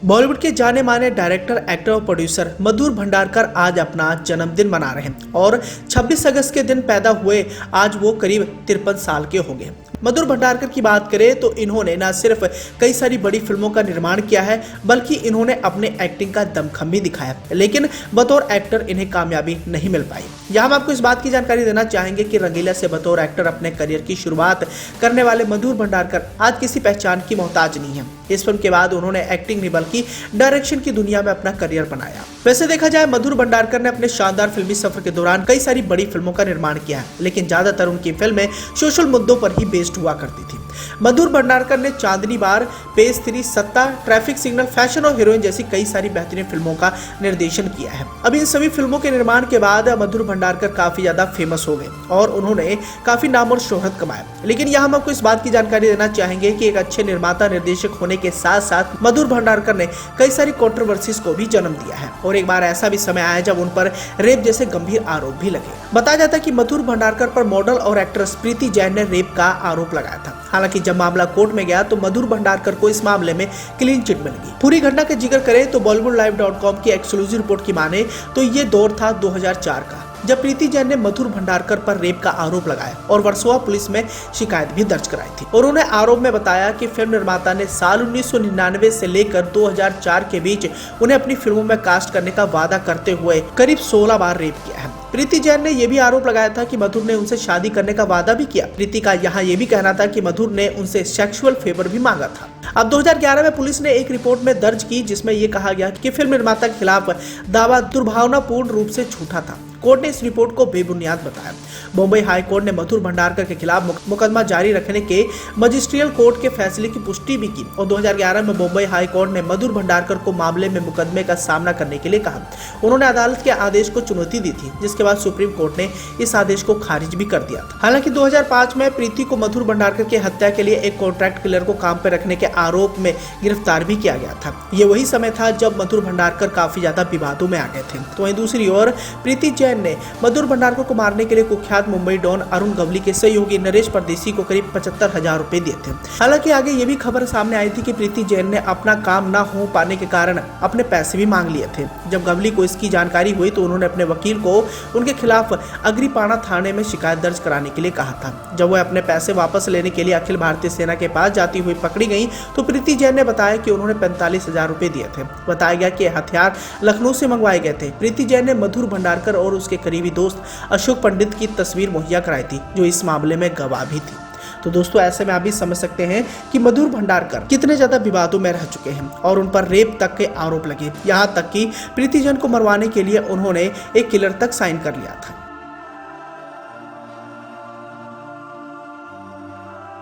बॉलीवुड के जाने माने डायरेक्टर, एक्टर और प्रोड्यूसर मधुर भंडारकर आज अपना जन्मदिन मना रहे हैं और 26 अगस्त के दिन पैदा हुए आज वो करीब 53 साल के होंगे। मधुर भंडारकर की बात करें तो इन्होंने न सिर्फ कई सारी बड़ी फिल्मों का निर्माण किया है, बल्कि इन्होंने अपने एक्टिंग का दमखम भी दिखाया, लेकिन बतौर एक्टर इन्हें कामयाबी नहीं मिल पाई। यहाँ हम आपको इस बात की जानकारी देना चाहेंगे कि रंगीला से बतौर एक्टर अपने करियर की शुरुआत करने वाले मधुर भंडारकर आज किसी पहचान की मोहताज नहीं है। इस फिल्म के बाद उन्होंने एक्टिंग नहीं बल्कि डायरेक्शन की दुनिया में अपना करियर बनाया। वैसे देखा जाए मधुर भंडारकर ने अपने शानदार फिल्मी सफर के दौरान कई सारी बड़ी फिल्मों का निर्माण किया है, लेकिन ज्यादातर उनकी फिल्में सोशल मुद्दों पर ही बेस्ड हुआ करती थी। मधुर भंडारकर ने चांदनी बार, पेज 3, सत्ता, ट्रैफिक सिग्नल, फैशन और हीरोइन जैसी कई सारी बेहतरीन फिल्मों का निर्देशन किया है। अब इन सभी फिल्मों के निर्माण के बाद मधुर भंडारकर काफी ज्यादा फेमस हो गए और उन्होंने काफी नाम और शोहरत कमाया। लेकिन यहाँ हम आपको इस बात की जानकारी देना चाहेंगे कि एक अच्छे निर्माता निर्देशक होने के साथ साथ मधुर भंडारकर ने कई सारी कंट्रोवर्सीज को भी जन्म दिया है और एक बार ऐसा भी समय आया जब उन पर रेप जैसे गंभीर आरोप भी लगे। बताया जाता है कि मधुर भंडारकर पर मॉडल और एक्ट्रेस प्रीति जैन ने रेप का आरोप लगाया था। हालांकि जब मामला कोर्ट में गया तो मधुर भंडारकर को इस मामले में क्लीन चिट मिल गई। पूरी घटना का जिक्र करें तो bollywoodlive.com की एक्सक्लूसिव रिपोर्ट की माने तो ये दौर था 2004 का, जब प्रीति जैन ने मधुर भंडारकर पर रेप का आरोप लगाया और वर्सोवा पुलिस में शिकायत भी दर्ज कराई थी। और उन्हें आरोप में बताया कि फिल्म निर्माता ने साल 1999 से लेकर 2004 के बीच उन्हें अपनी फिल्मों में कास्ट करने का वादा करते हुए करीब 16 बार रेप किया है। प्रीति जैन ने यह भी आरोप लगाया था कि मधुर ने उनसे शादी करने का वादा भी किया। प्रीति का यहाँ ये भी कहना था कि मधुर ने उनसे सेक्सुअल फेवर भी मांगा था। अब 2011 में पुलिस ने एक रिपोर्ट में दर्ज की जिसमें यह कहा गया कि फिल्म निर्माता के खिलाफ दावा दुर्भावनापूर्ण रूप से झूठा था। कोर्ट ने इस रिपोर्ट को बेबुनियाद बताया। मुंबई हाई कोर्ट ने मधुर भंडारकर के खिलाफ मुकदमा जारी रखने के मजिस्ट्रियल कोर्ट के फैसले की पुष्टि भी की और 2011 में मुंबई हाई कोर्ट ने मधुर भंडारकर को मामले में मुकदमे का सामना करने के लिए कहा। उन्होंने अदालत के आदेश को चुनौती दी थी, जिसके बाद सुप्रीम कोर्ट ने इस आदेश को खारिज भी कर दिया था। हालांकि 2005 में प्रीति को मधुर भंडारकर की हत्या के लिए एक कॉन्ट्रैक्ट किलर को काम पर रखने के आरोप में गिरफ्तार भी किया गया था। ये वही समय था जब मधुर भंडारकर काफी ज्यादा विवादों में आ गए थे। तो वहीं दूसरी ओर प्रीति जैन ने मधुर भंडारकर को मारने के लिए कुख्यात मुंबई डॉन अरुण गवली के सहयोगी नरेश परदेसी को करीब 75,000 रुपए दिए थे। हालांकि आगे ये भी खबर सामने आई थी कि प्रीति जैन ने अपना काम न हो पाने के कारण अपने पैसे भी मांग लिए थे। जब गवली को इसकी जानकारी हुई तो उन्होंने अपने वकील को उनके खिलाफ अग्रीपाणा थाने में शिकायत दर्ज कराने के लिए कहा था। जब वह अपने पैसे वापस लेने के लिए अखिल भारतीय सेना के पास जाती हुई पकड़ी गई तो प्रीति जैन ने बताया कि उन्होंने 45,000 रुपए दिए थे। बताया गया कि हथियार लखनऊ से मंगवाए गए थे। प्रीति जैन ने मधुर भंडारकर और उसके करीबी दोस्त अशोक पंडित की तस्वीर मुहैया कराई थी, जो इस मामले में गवाह भी थी। तो दोस्तों, ऐसे में आप भी समझ सकते हैं कि मधुर भंडारकर कितने ज्यादा विवादों में रह चुके हैं और उन पर रेप तक के आरोप लगे। यहाँ तक कि प्रीति जैन को मरवाने के लिए उन्होंने एक किलर तक साइन कर लिया था।